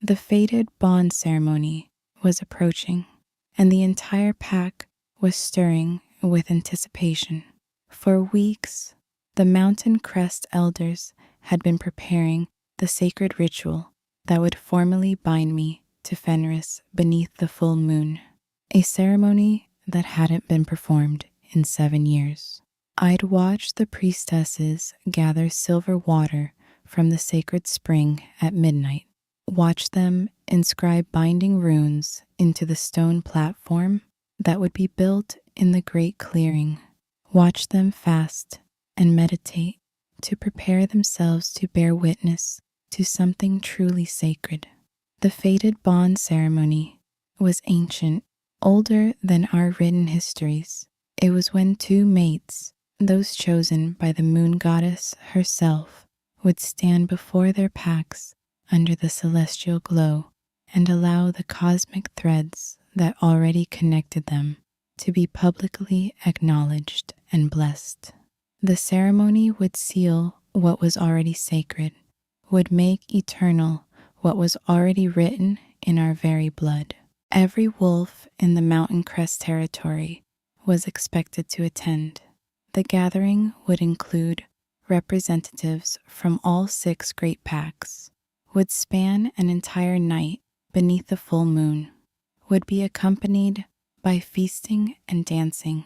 The fated bond ceremony was approaching, and the entire pack was stirring with anticipation. For weeks, the Mountain Crest elders had been preparing the sacred ritual that would formally bind me to Fenris beneath the full moon, a ceremony that hadn't been performed in 7 years. I'd watch the priestesses gather silver water from the sacred spring at midnight, watch them inscribe binding runes into the stone platform that would be built in the great clearing, watch them fast and meditate to prepare themselves to bear witness to something truly sacred. The fated bond ceremony was ancient, older than our written histories. It was when two mates, those chosen by the moon goddess herself, would stand before their packs under the celestial glow and allow the cosmic threads that already connected them to be publicly acknowledged and blessed. The ceremony would seal what was already sacred, would make eternal what was already written in our very blood. Every wolf in the Mountain Crest territory was expected to attend. The gathering would include representatives from all 6 great packs, would span an entire night beneath the full moon, would be accompanied by feasting and dancing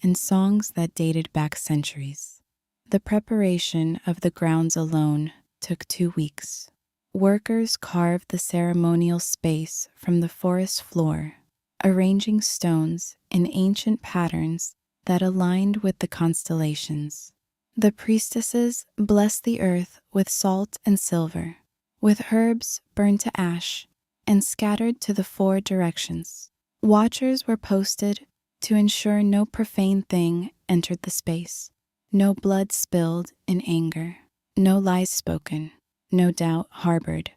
and songs that dated back centuries. The preparation of the grounds alone took 2 weeks. Workers carved the ceremonial space from the forest floor, arranging stones in ancient patterns that aligned with the constellations. The priestesses blessed the earth with salt and silver, with herbs burned to ash and scattered to the 4 directions. Watchers were posted to ensure no profane thing entered the space, no blood spilled in anger, no lies spoken, no doubt harbored.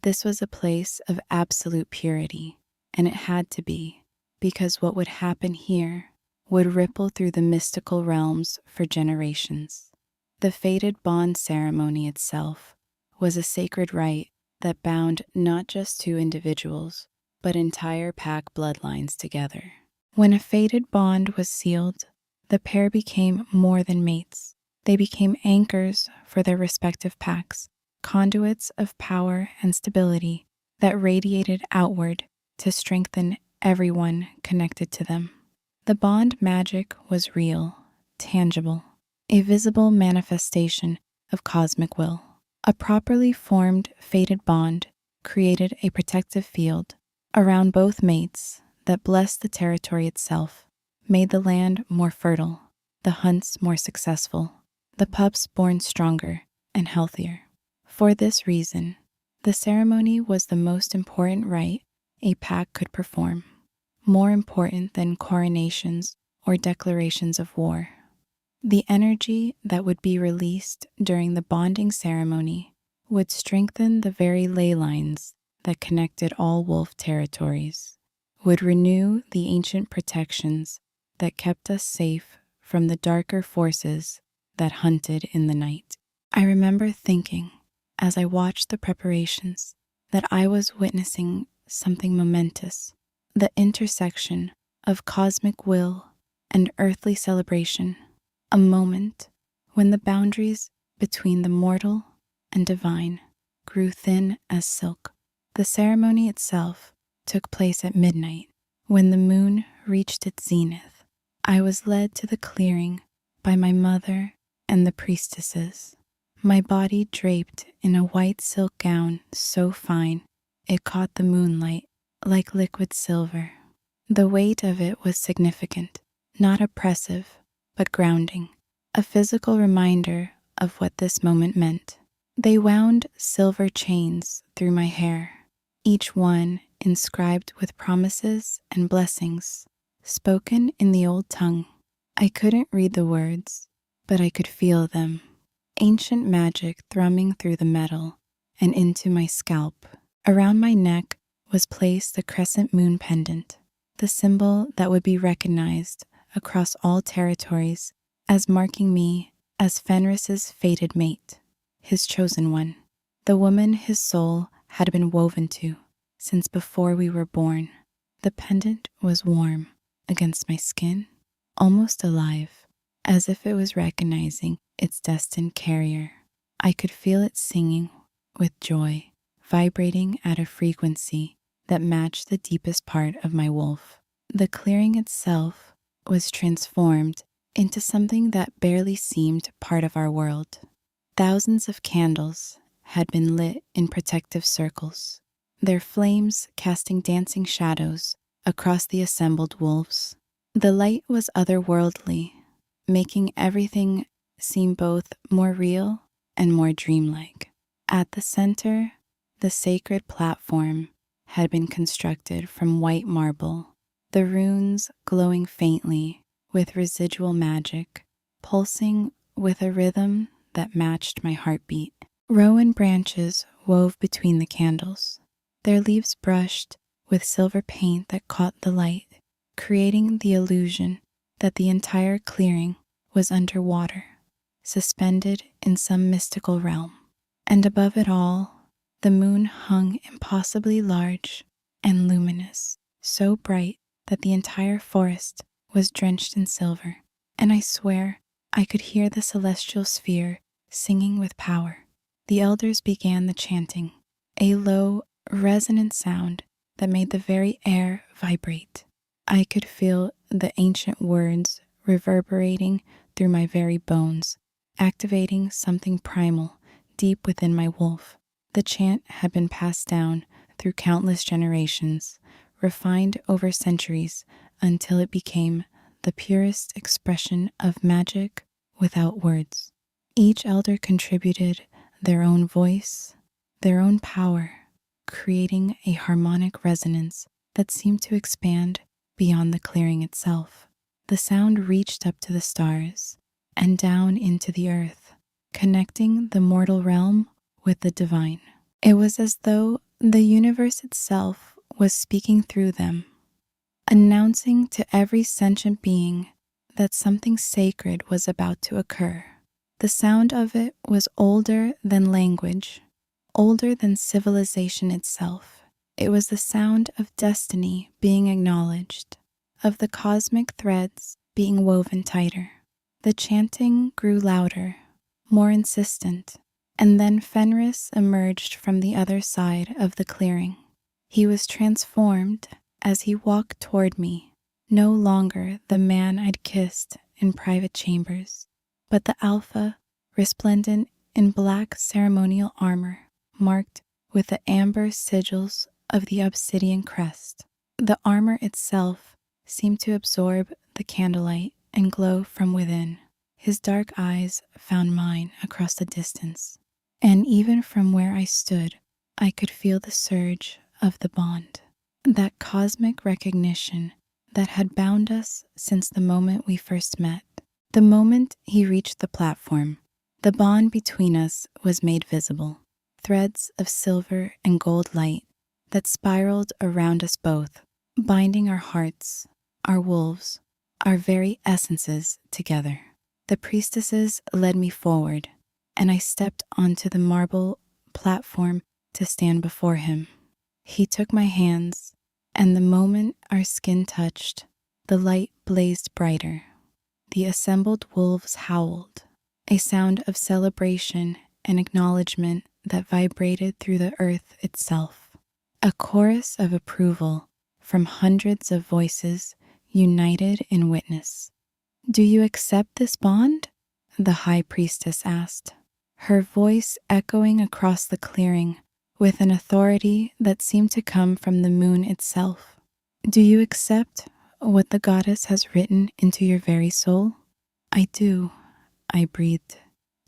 This was a place of absolute purity, and it had to be, because what would happen here would ripple through the mystical realms for generations. The fated bond ceremony itself was a sacred rite that bound not just 2 individuals, but entire pack bloodlines together. When a fated bond was sealed, the pair became more than mates. They became anchors for their respective packs, conduits of power and stability that radiated outward to strengthen everyone connected to them. The bond magic was real, tangible, a visible manifestation of cosmic will. A properly formed fated bond created a protective field around both mates that blessed the territory itself, made the land more fertile, the hunts more successful, the pups born stronger and healthier. For this reason, the ceremony was the most important rite a pack could perform, more important than coronations or declarations of war. The energy that would be released during the bonding ceremony would strengthen the very ley lines that connected all wolf territories, would renew the ancient protections that kept us safe from the darker forces that hunted in the night. I remember thinking, as I watched the preparations, that I was witnessing something momentous, the intersection of cosmic will and earthly celebration, a moment when the boundaries between the mortal and divine grew thin as silk. The ceremony itself took place at midnight, when the moon reached its zenith. I was led to the clearing by my mother and the priestesses, my body draped in a white silk gown so fine it caught the moonlight like liquid silver. The weight of it was significant, not oppressive, but grounding, a physical reminder of what this moment meant. They wound silver chains through my hair, each one inscribed with promises and blessings, spoken in the old tongue. I couldn't read the words, but I could feel them, ancient magic thrumming through the metal and into my scalp. Around my neck was placed the crescent moon pendant, the symbol that would be recognized across all territories as marking me as Fenris's fated mate, his chosen one, the woman his soul had been woven to. since before we were born. The pendant was warm against my skin, almost alive, as if it was recognizing its destined carrier. I could feel it singing with joy, vibrating at a frequency that matched the deepest part of my wolf. The clearing itself was transformed into something that barely seemed part of our world. Thousands of candles had been lit in protective circles, their flames casting dancing shadows across the assembled wolves. The light was otherworldly, making everything seem both more real and more dreamlike. At the center, the sacred platform had been constructed from white marble, the runes glowing faintly with residual magic, pulsing with a rhythm that matched my heartbeat. Rowan branches wove between the candles, their leaves brushed with silver paint that caught the light, creating the illusion that the entire clearing was underwater, suspended in some mystical realm. And above it all, the moon hung impossibly large and luminous, so bright that the entire forest was drenched in silver, and I swear I could hear the celestial sphere singing with power. The elders began the chanting, a low, resonant sound that made the very air vibrate. I could feel the ancient words reverberating through my very bones, activating something primal deep within my wolf. The chant had been passed down through countless generations, refined over centuries until it became the purest expression of magic without words. Each elder contributed their own voice, their own power, creating a harmonic resonance that seemed to expand beyond the clearing itself. The sound reached up to the stars and down into the earth, connecting the mortal realm with the divine. It was as though the universe itself was speaking through them, announcing to every sentient being that something sacred was about to occur. The sound of it was older than language, older than civilization itself. It was the sound of destiny being acknowledged, of the cosmic threads being woven tighter. The chanting grew louder, more insistent, and then Fenris emerged from the other side of the clearing. He was transformed as he walked toward me, no longer the man I'd kissed in private chambers, but the alpha, resplendent in black ceremonial armor, marked with the amber sigils of the obsidian crest. The armor itself seemed to absorb the candlelight and glow from within. His dark eyes found mine across the distance, and even from where I stood, I could feel the surge of the bond, that cosmic recognition that had bound us since the moment we first met. The moment he reached the platform, the bond between us was made visible. Threads of silver and gold light that spiraled around us both, binding our hearts, our wolves, our very essences together. The priestesses led me forward, and I stepped onto the marble platform to stand before him. He took my hands, and the moment our skin touched, the light blazed brighter. The assembled wolves howled, a sound of celebration and acknowledgement that vibrated through the earth itself. A chorus of approval from hundreds of voices united in witness. "Do you accept this bond?" the high priestess asked, her voice echoing across the clearing with an authority that seemed to come from the moon itself. "Do you accept what the goddess has written into your very soul?" "I do," I breathed,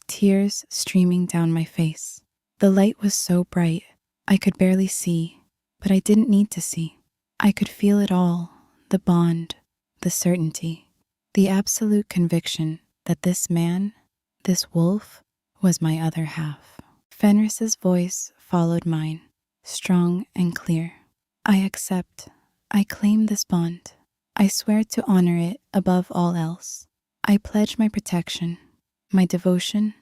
tears streaming down my face. The light was so bright, I could barely see, but I didn't need to see. I could feel it all, the bond, the certainty, the absolute conviction that this man, this wolf, was my other half. Fenris's voice followed mine, strong and clear. "I accept. I claim this bond. I swear to honor it above all else. I pledge my protection, my devotion,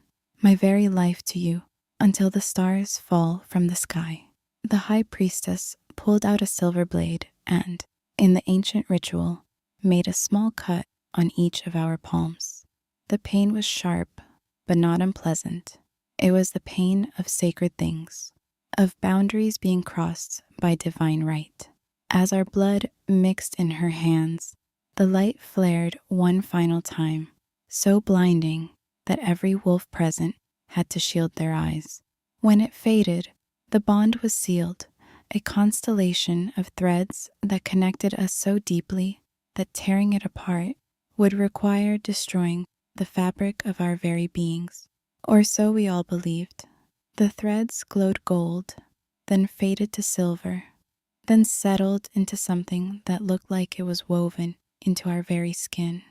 my very life to you until the stars fall from the sky." The high priestess pulled out a silver blade and, in the ancient ritual, made a small cut on each of our palms. The pain was sharp, but not unpleasant. It was the pain of sacred things, of boundaries being crossed by divine right. As our blood mixed in her hands, the light flared one final time, so blinding that every wolf present had to shield their eyes. When it faded, the bond was sealed, a constellation of threads that connected us so deeply that tearing it apart would require destroying the fabric of our very beings. Or so we all believed. The threads glowed gold, then faded to silver, then settled into something that looked like it was woven into our very skin.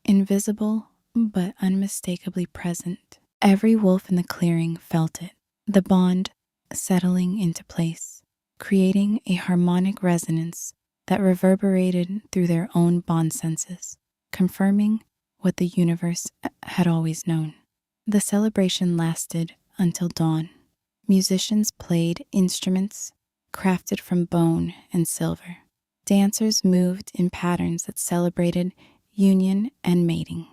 Invisible, but unmistakably present. Every wolf in the clearing felt it, the bond settling into place, creating a harmonic resonance that reverberated through their own bond senses, confirming what the universe had always known. The celebration lasted until dawn. Musicians played instruments crafted from bone and silver. Dancers moved in patterns that celebrated union and mating.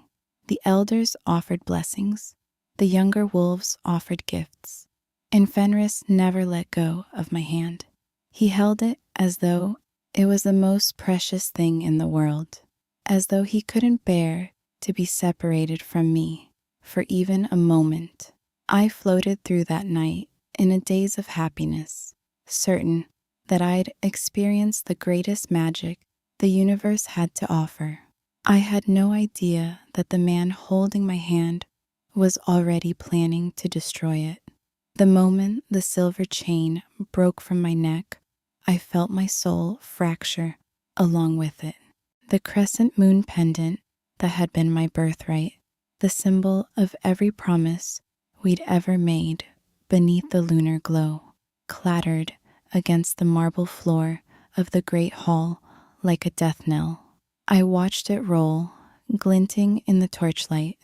The elders offered blessings. The younger wolves offered gifts. And Fenris never let go of my hand. He held it as though it was the most precious thing in the world, as though he couldn't bear to be separated from me for even a moment. I floated through that night in a daze of happiness, certain that I'd experienced the greatest magic the universe had to offer. I had no idea that the man holding my hand was already planning to destroy it. The moment the silver chain broke from my neck, I felt my soul fracture along with it. The crescent moon pendant that had been my birthright, the symbol of every promise we'd ever made beneath the lunar glow, clattered against the marble floor of the great hall like a death knell. I watched it roll, glinting in the torchlight,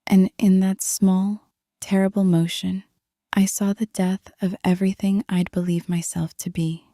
and in that small, terrible motion, I saw the death of everything I'd believed myself to be.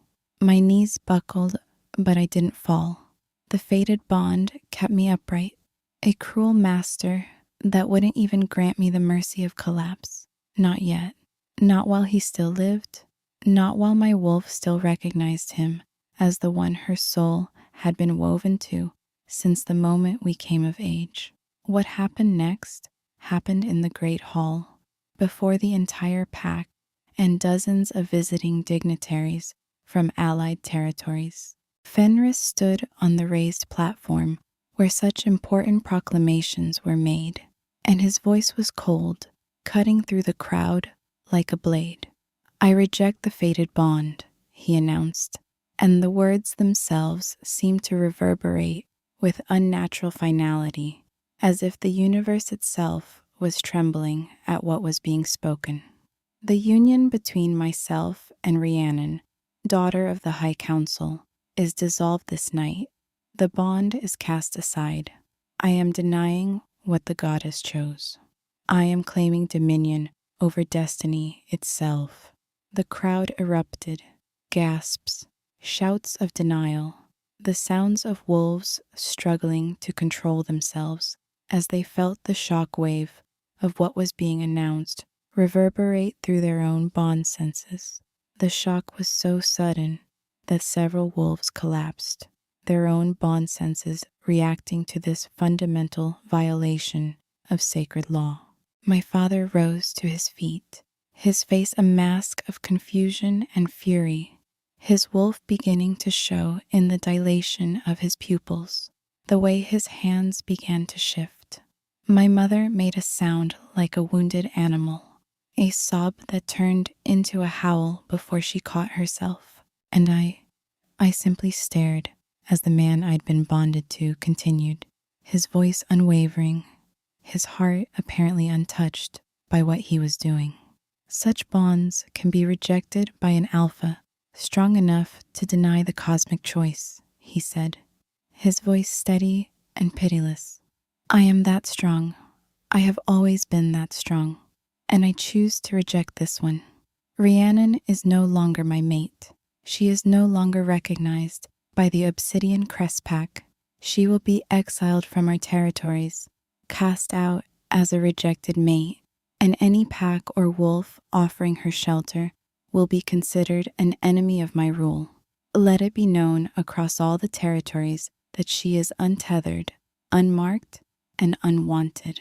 My knees buckled, but I didn't fall. The fated bond kept me upright, a cruel master that wouldn't even grant me the mercy of collapse. Not yet. Not while he still lived. Not while my wolf still recognized him as the one her soul had been woven to since the moment we came of age. What happened next happened in the great hall, before the entire pack and dozens of visiting dignitaries from allied territories. Fenris stood on the raised platform where such important proclamations were made, and his voice was cold, cutting through the crowd like a blade. "I reject the fated bond," he announced, and the words themselves seemed to reverberate with unnatural finality, as if the universe itself was trembling at what was being spoken. "The union between myself and Rhiannon, daughter of the High Council, is dissolved this night. The bond is cast aside. I am denying what the goddess chose. I am claiming dominion over destiny itself." The crowd erupted, gasps, shouts of denial, the sounds of wolves struggling to control themselves as they felt the shock wave of what was being announced reverberate through their own bond senses. The shock was so sudden that several wolves collapsed, their own bond senses reacting to this fundamental violation of sacred law. My father rose to his feet, his face a mask of confusion and fury, his wolf beginning to show in the dilation of his pupils, the way his hands began to shift. My mother made a sound like a wounded animal, a sob that turned into a howl before she caught herself, and I simply stared as the man I'd been bonded to continued, his voice unwavering, his heart apparently untouched by what he was doing. "Such bonds can be rejected by an alpha strong enough to deny the cosmic choice," he said, his voice steady and pitiless. "I am that strong. I have always been that strong, and I choose to reject this one. Rhiannon is no longer my mate. She is no longer recognized by the Obsidian Crest Pack. She will be exiled from our territories, cast out as a rejected mate, and any pack or wolf offering her shelter will be considered an enemy of my rule. Let it be known across all the territories that she is untethered, unmarked, and unwanted.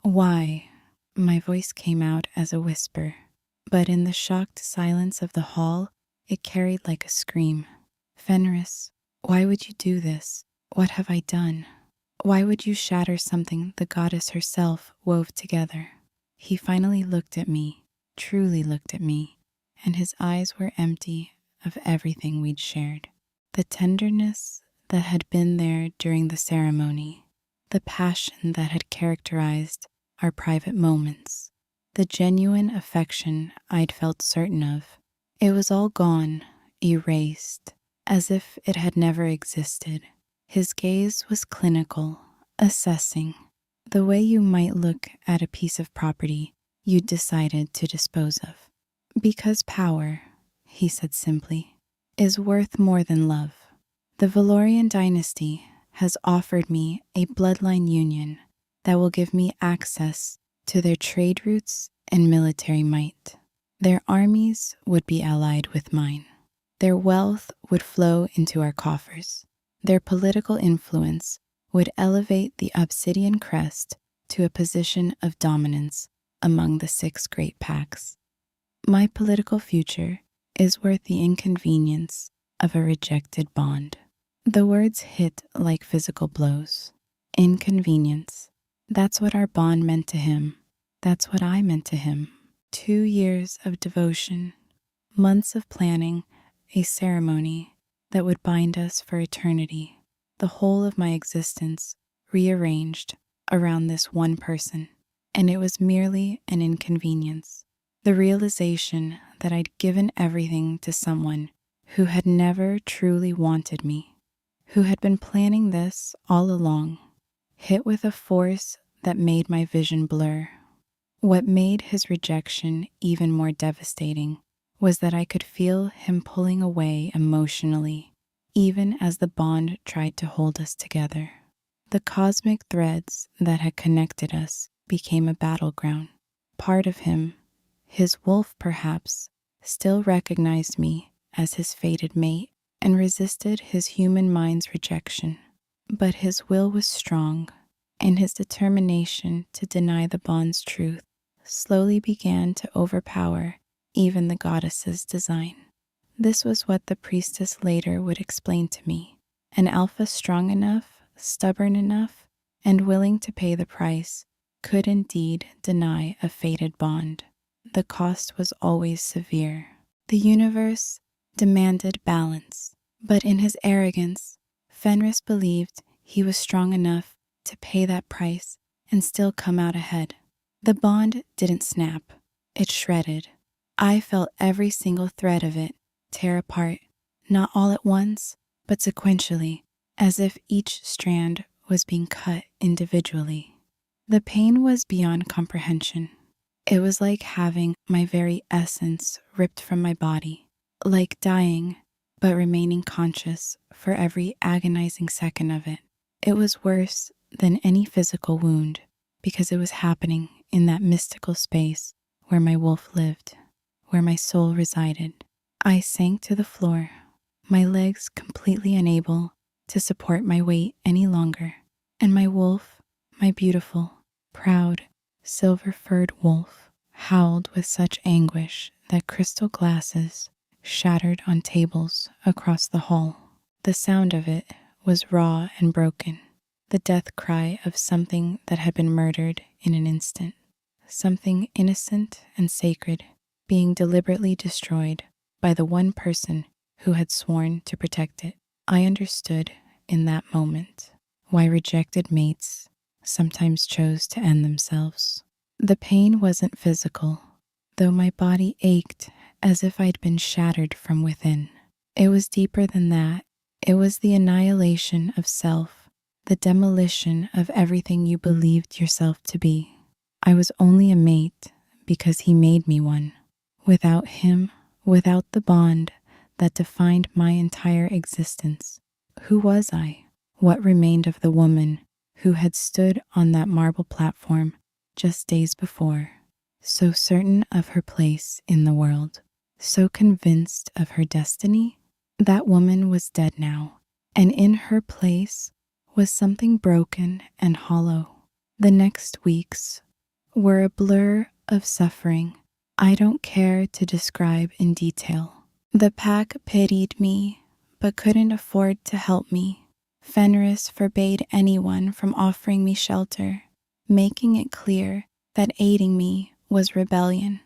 Why? My voice came out as a whisper, but in the shocked silence of the hall, it carried like a scream. Fenris, why would you do this? What have I done? Why would you shatter something the goddess herself wove together? He finally looked at me, truly looked at me, and his eyes were empty of everything we'd shared. The tenderness that had been there during the ceremony, the passion that had characterized our private moments, the genuine affection I'd felt certain of. It was all gone, erased, as if it had never existed. His gaze was clinical, assessing, the way you might look at a piece of property you'd decided to dispose of. Because power, he said simply, is worth more than love. The Valorian dynasty has offered me a bloodline union that will give me access to their trade routes and military might. Their armies would be allied with mine. Their wealth would flow into our coffers. Their political influence would elevate the Obsidian Crest to a position of dominance among the 6 great packs. My political future is worth the inconvenience of a rejected bond. The words hit like physical blows. Inconvenience. That's what our bond meant to him. That's what I meant to him. 2 years of devotion, months of planning, a ceremony that would bind us for eternity. The whole of my existence rearranged around this one person, and it was merely an inconvenience. The realization that I'd given everything to someone who had never truly wanted me, who had been planning this all along, hit with a force that made my vision blur. What made his rejection even more devastating was that I could feel him pulling away emotionally, even as the bond tried to hold us together. The cosmic threads that had connected us became a battleground. Part of him, his wolf perhaps, still recognized me as his fated mate and resisted his human mind's rejection. But his will was strong, and his determination to deny the bond's truth slowly began to overpower even the goddess's design. This was what the priestess later would explain to me. An alpha strong enough, stubborn enough, and willing to pay the price could indeed deny a fated bond. The cost was always severe. The universe demanded balance, but in his arrogance, Fenris believed he was strong enough to pay that price and still come out ahead. The bond didn't snap. It shredded. I felt every single thread of it tear apart, not all at once, but sequentially, as if each strand was being cut individually. The pain was beyond comprehension. It was like having my very essence ripped from my body, like dying, but remaining conscious for every agonizing second of it. It was worse than any physical wound because it was happening in that mystical space where my wolf lived, where my soul resided. I sank to the floor, my legs completely unable to support my weight any longer, and my wolf, my beautiful, proud, silver-furred wolf, howled with such anguish that crystal glasses shattered on tables across the hall. The sound of it was raw and broken, the death cry of something that had been murdered in an instant, something innocent and sacred being deliberately destroyed by the one person who had sworn to protect it. I understood in that moment why rejected mates sometimes chose to end themselves. The pain wasn't physical, though my body ached as if I'd been shattered from within. It was deeper than that. It was the annihilation of self, the demolition of everything you believed yourself to be. I was only a mate because he made me one. Without him, without the bond that defined my entire existence. Who was I? What remained of the woman who had stood on that marble platform just days before, so certain of her place in the world, so convinced of her destiny? That woman was dead now, and in her place was something broken and hollow. The next weeks were a blur of suffering I don't care to describe in detail. The pack pitied me, but couldn't afford to help me. Fenris forbade anyone from offering me shelter, making it clear that aiding me was rebellion.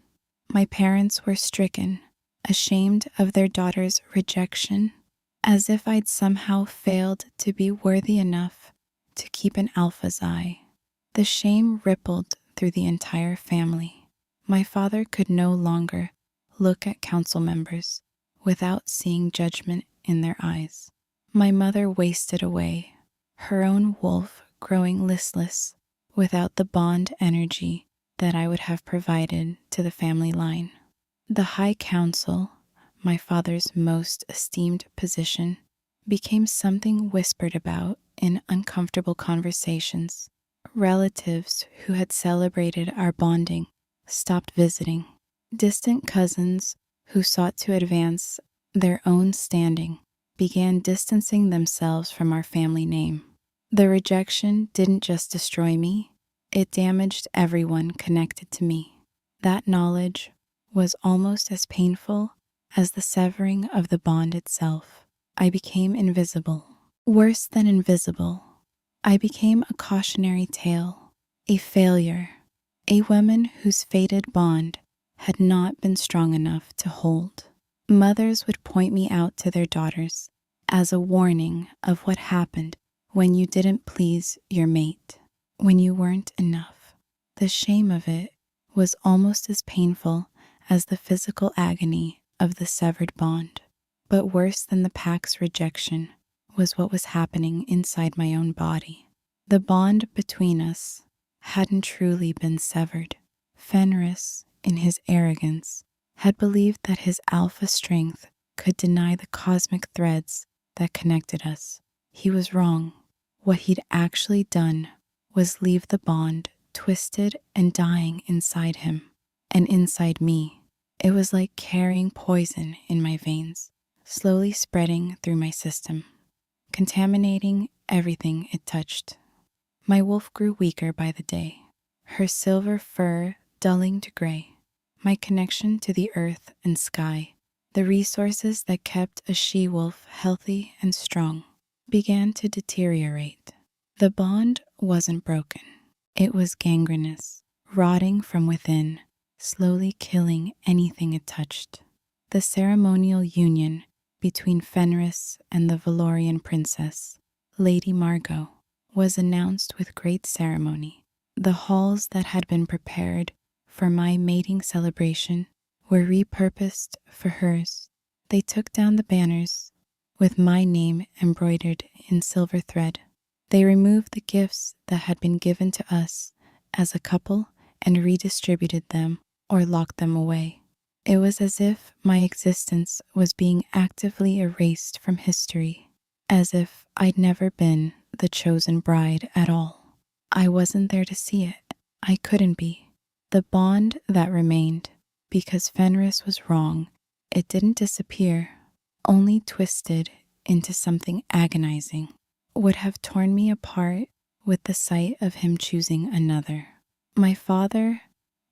My parents were stricken, ashamed of their daughter's rejection, as if I'd somehow failed to be worthy enough to keep an alpha's eye. The shame rippled through the entire family. My father could no longer look at council members without seeing judgment in their eyes. My mother wasted away, her own wolf growing listless without the bond energy that I would have provided to the family line. The High Council, my father's most esteemed position, became something whispered about in uncomfortable conversations. Relatives who had celebrated our bonding stopped visiting. Distant cousins who sought to advance their own standing began distancing themselves from our family name. The rejection didn't just destroy me, it damaged everyone connected to me. That knowledge was almost as painful as the severing of the bond itself. I became invisible. Worse than invisible, I became a cautionary tale, a failure, a woman whose fated bond had not been strong enough to hold. Mothers would point me out to their daughters as a warning of what happened when you didn't please your mate, when you weren't enough. The shame of it was almost as painful as the physical agony of the severed bond. But worse than the pack's rejection was what was happening inside my own body. The bond between us hadn't truly been severed. Fenris, in his arrogance, had believed that his alpha strength could deny the cosmic threads that connected us. He was wrong. What he'd actually done was leave the bond twisted and dying inside him and inside me. It was like carrying poison in my veins, slowly spreading through my system, contaminating everything it touched. My wolf grew weaker by the day, her silver fur dulling to gray. My connection to the earth and sky, the resources that kept a she-wolf healthy and strong, began to deteriorate. The bond wasn't broken. It was gangrenous, rotting from within, slowly killing anything it touched. The ceremonial union between Fenris and the Valorian princess, Lady Margot, was announced with great ceremony. The halls that had been prepared for my mating celebration were repurposed for hers. They took down the banners with my name embroidered in silver thread. They removed the gifts that had been given to us as a couple and redistributed them or locked them away. It was as if my existence was being actively erased from history, as if I'd never been the chosen bride at all. I wasn't there to see it. I couldn't be. The bond that remained, because Fenris was wrong, it didn't disappear, only twisted into something agonizing, would have torn me apart with the sight of him choosing another. My father,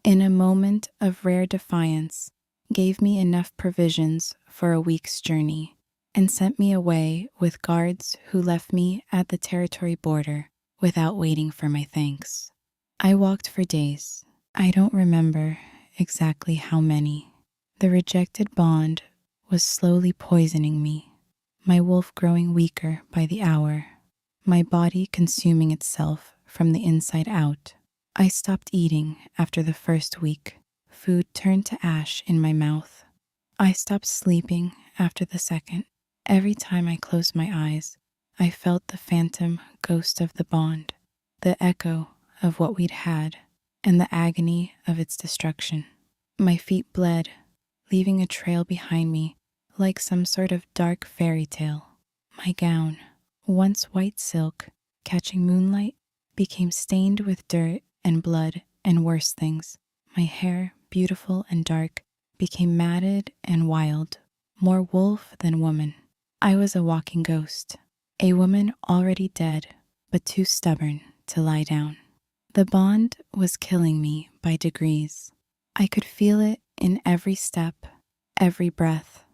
in a moment of rare defiance, gave me enough provisions for a week's journey and sent me away with guards who left me at the territory border without waiting for my thanks. I walked for days. I don't remember exactly how many. The rejected bond was slowly poisoning me, my wolf growing weaker by the hour, my body consuming itself from the inside out. I stopped eating after the first week. Food turned to ash in my mouth. I stopped sleeping after the second. Every time I closed my eyes, I felt the phantom ghost of the bond, the echo of what we'd had, and the agony of its destruction. My feet bled, leaving a trail behind me like some sort of dark fairy tale. My gown, once white silk, catching moonlight, became stained with dirt and blood and worse things. My hair, beautiful and dark, became matted and wild, more wolf than woman. I was a walking ghost, a woman already dead, but too stubborn to lie down. The bond was killing me by degrees. I could feel it in every step, every breath.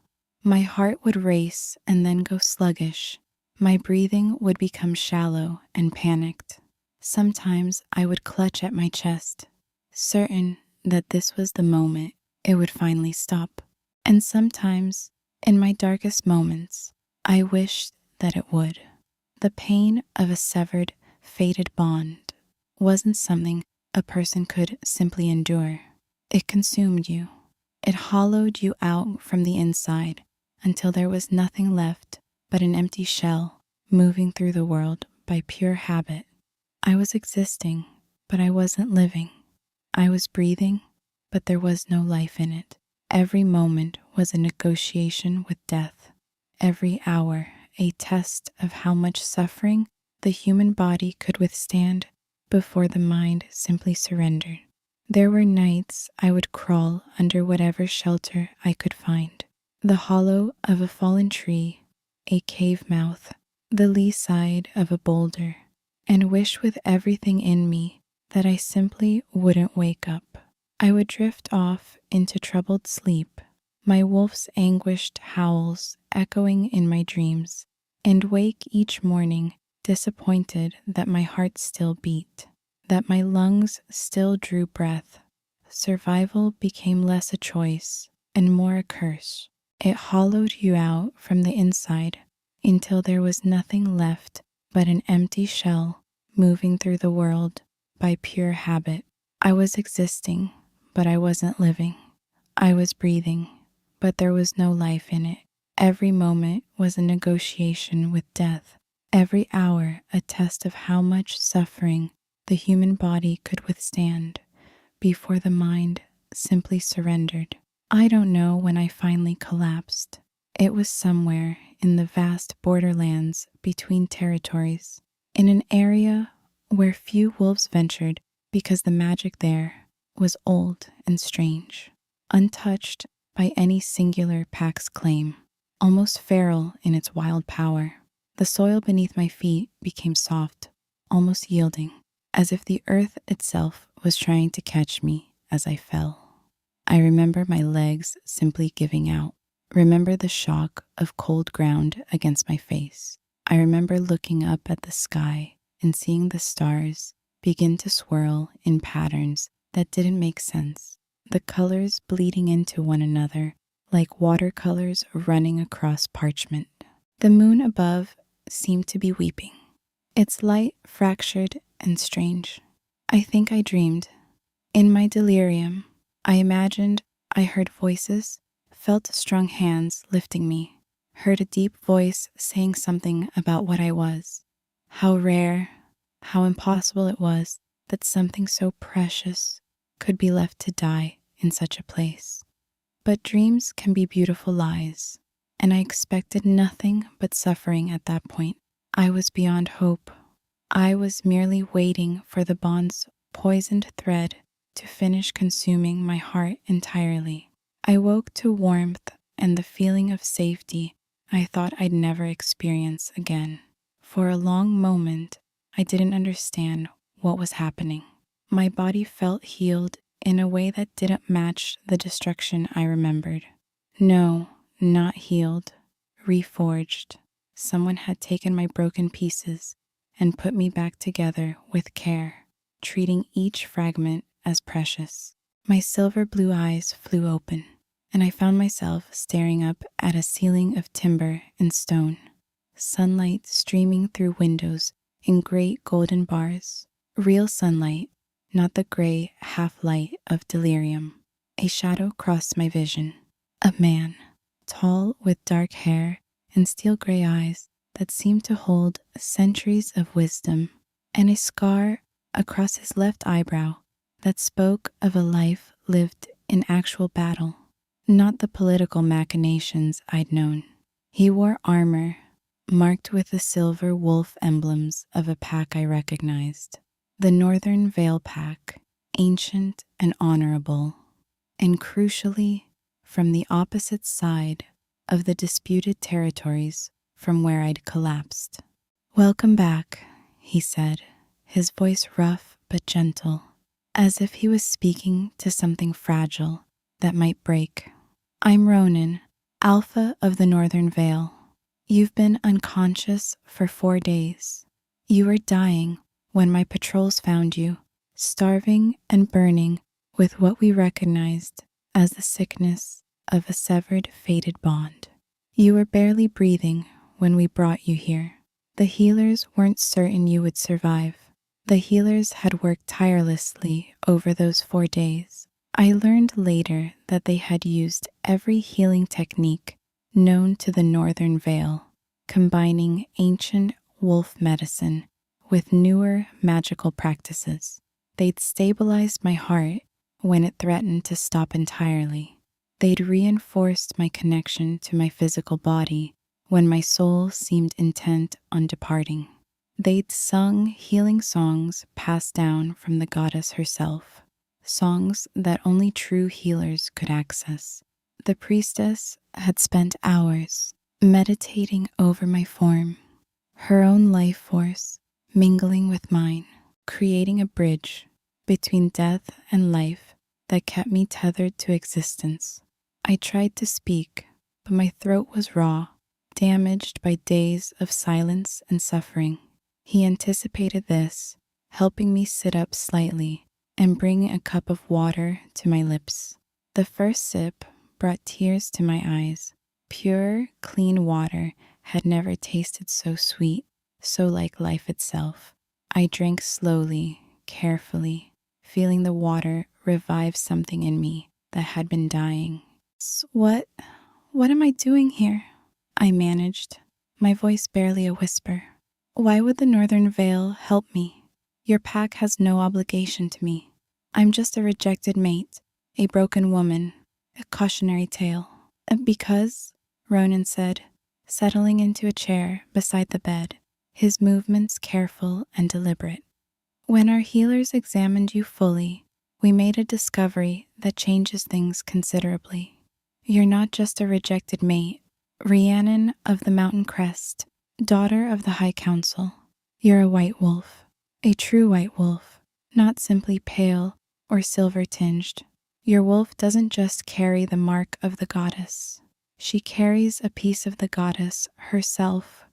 My heart would race and then go sluggish. My breathing would become shallow and panicked. Sometimes I would clutch at my chest, certain that this was the moment it would finally stop. And sometimes, in my darkest moments, I wished that it would. The pain of a severed, fated bond wasn't something a person could simply endure. It consumed you. It hollowed you out from the inside until there was nothing left but an empty shell moving through the world by pure habit. I was existing, but I wasn't living. I was breathing, but there was no life in it. Every moment was a negotiation with death. Every hour a test of how much suffering the human body could withstand before the mind simply surrendered. There were nights I would crawl under whatever shelter I could find. The hollow of a fallen tree, a cave mouth, the lee side of a boulder, and wish with everything in me that I simply wouldn't wake up. I would drift off into troubled sleep, my wolf's anguished howls echoing in my dreams, and wake each morning disappointed that my heart still beat, that my lungs still drew breath. Survival became less a choice and more a curse. It hollowed you out from the inside until there was nothing left but an empty shell moving through the world by pure habit. I was existing, but I wasn't living. I was breathing, but there was no life in it. Every moment was a negotiation with death. Every hour a test of how much suffering the human body could withstand before the mind simply surrendered. I don't know when I finally collapsed. It was somewhere in the vast borderlands between territories, in an area where few wolves ventured because the magic there was old and strange, untouched by any singular pack's claim, almost feral in its wild power. The soil beneath my feet became soft, almost yielding, as if the earth itself was trying to catch me as I fell. I remember my legs simply giving out. Remember the shock of cold ground against my face. I remember looking up at the sky and seeing the stars begin to swirl in patterns that didn't make sense, the colors bleeding into one another like watercolors running across parchment. The moon above seemed to be weeping, its light fractured and strange. I think I dreamed. In my delirium, I imagined I heard voices, felt strong hands lifting me, heard a deep voice saying something about what I was, how rare, how impossible it was that something so precious could be left to die in such a place. But dreams can be beautiful lies, and I expected nothing but suffering at that point. I was beyond hope. I was merely waiting for the bond's poisoned thread to finish consuming my heart entirely. I woke to warmth and the feeling of safety I thought I'd never experience again. For a long moment, I didn't understand what was happening. My body felt healed in a way that didn't match the destruction I remembered. No, not healed, reforged. Someone had taken my broken pieces and put me back together with care, treating each fragment as precious. My silver blue eyes flew open, and I found myself staring up at a ceiling of timber and stone, sunlight streaming through windows in great golden bars. Real sunlight, not the gray half-light of delirium. A shadow crossed my vision. A man, tall with dark hair and steel-gray eyes that seemed to hold centuries of wisdom, and a scar across his left eyebrow that spoke of a life lived in actual battle. not the political machinations I'd known. He wore armor, marked with the silver wolf emblems of a pack I recognized. The Northern Vale Pack, ancient and honorable, and crucially, from the opposite side of the disputed territories from where I'd collapsed. "Welcome back," he said, his voice rough but gentle, as if he was speaking to something fragile that might break. "I'm Ronan, Alpha of the Northern Vale. You've been unconscious for 4 days. You were dying when my patrols found you, starving and burning with what we recognized as the sickness of a severed, fated bond. You were barely breathing when we brought you here. The healers weren't certain you would survive. The healers had worked tirelessly over those 4 days. I learned later that they had used every healing technique known to the Northern Vale, combining ancient wolf medicine with newer magical practices. They'd stabilized my heart when it threatened to stop entirely. They'd reinforced my connection to my physical body when my soul seemed intent on departing. They'd sung healing songs passed down from the goddess herself, songs that only true healers could access. The priestess had spent hours meditating over my form, her own life force mingling with mine, creating a bridge between death and life that kept me tethered to existence. I tried to speak, but my throat was raw, damaged by days of silence and suffering. He anticipated this, helping me sit up slightly and bring a cup of water to my lips. The first sip brought tears to my eyes. Pure, clean water had never tasted so sweet, so like life itself. I drank slowly, carefully, feeling the water revive something in me that had been dying. What am I doing here?" I managed, my voice barely a whisper. "Why would the Northern Vale help me? Your pack has no obligation to me. I'm just a rejected mate, a broken woman, a cautionary tale." "Because," Ronan said, settling into a chair beside the bed, his movements careful and deliberate. "When our healers examined you fully, we made a discovery that changes things considerably. You're not just a rejected mate, Rhiannon of the Mountain Crest, daughter of the High Council. You're a white wolf, a true white wolf, not simply pale or silver-tinged. Your wolf doesn't just carry the mark of the goddess. She carries a piece of the goddess herself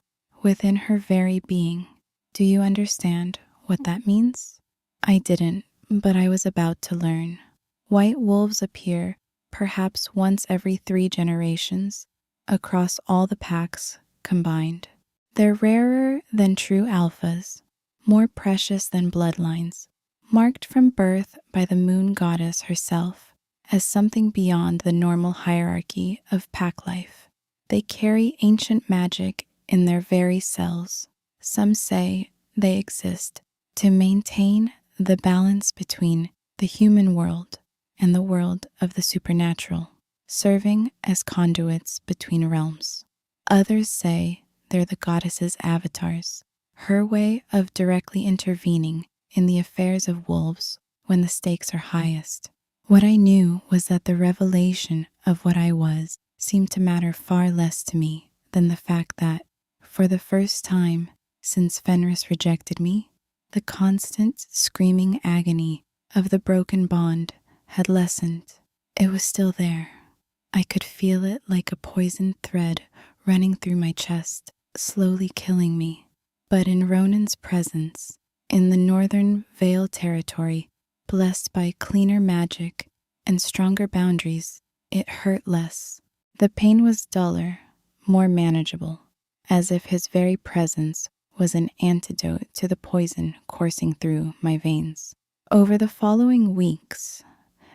within her very being. Do you understand what that means?" I didn't, but I was about to learn. White wolves appear perhaps once every 3 generations across all the packs combined. They're rarer than true alphas, more precious than bloodlines, marked from birth by the moon goddess herself as something beyond the normal hierarchy of pack life. They carry ancient magic in their very cells. Some say they exist to maintain the balance between the human world and the world of the supernatural, serving as conduits between realms. Others say they're the goddess's avatars, her way of directly intervening in the affairs of wolves when the stakes are highest. What I knew was that the revelation of what I was seemed to matter far less to me than the fact that, for the first time since Fenris rejected me, the constant screaming agony of the broken bond had lessened. It was still there. I could feel it like a poisoned thread running through my chest, slowly killing me. But in Ronan's presence, in the Northern Vale territory, blessed by cleaner magic and stronger boundaries, it hurt less. The pain was duller, more manageable, as if his very presence was an antidote to the poison coursing through my veins. Over the following weeks,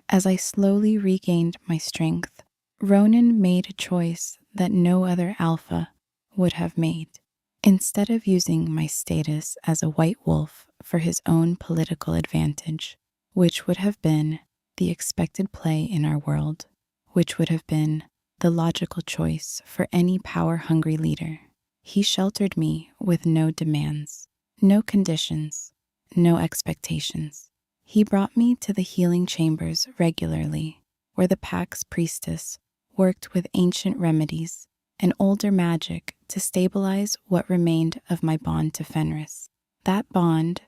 as I slowly regained my strength, Ronan made a choice that no other alpha would have made. Instead of using my status as a white wolf for his own political advantage, which would have been the expected play in our world, which would have been the logical choice for any power-hungry leader. He sheltered me with no demands, no conditions, no expectations. He brought me to the healing chambers regularly, where the pack's priestess worked with ancient remedies and older magic to stabilize what remained of my bond to Fenris. That bond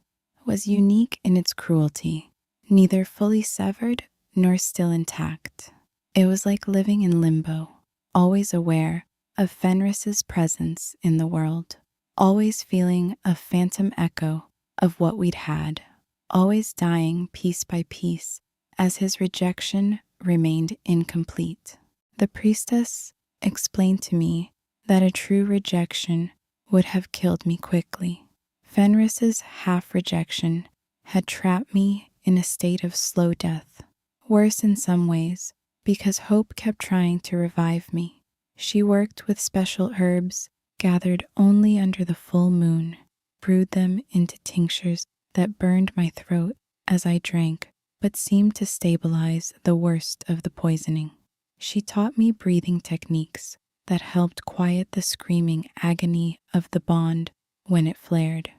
was unique in its cruelty, neither fully severed nor still intact. It was like living in limbo, always aware of Fenris's presence in the world, always feeling a phantom echo of what we'd had, always dying piece by piece as his rejection remained incomplete. The priestess explained to me that a true rejection would have killed me quickly. Fenris's half-rejection had trapped me in a state of slow death, worse in some ways because hope kept trying to revive me. She worked with special herbs gathered only under the full moon, brewed them into tinctures that burned my throat as I drank, but seemed to stabilize the worst of the poisoning. She taught me breathing techniques that helped quiet the screaming agony of the bond when it flared.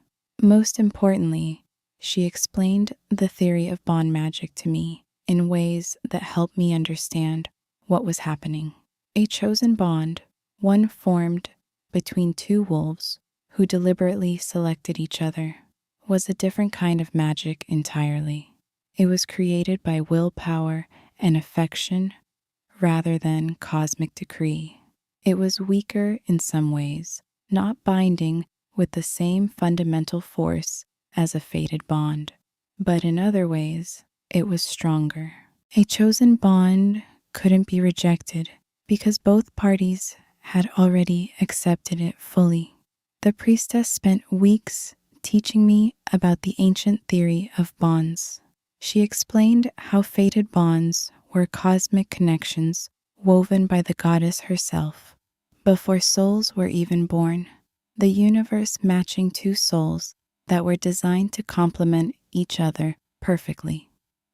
Most importantly, she explained the theory of bond magic to me in ways that helped me understand what was happening. A chosen bond, one formed between two wolves who deliberately selected each other, was a different kind of magic entirely. It was created by willpower and affection rather than cosmic decree. It was weaker in some ways, not binding with the same fundamental force as a fated bond, but in other ways, it was stronger. A chosen bond couldn't be rejected because both parties had already accepted it fully. The priestess spent weeks teaching me about the ancient theory of bonds. She explained how fated bonds were cosmic connections woven by the goddess herself before souls were even born, the universe matching two souls that were designed to complement each other perfectly.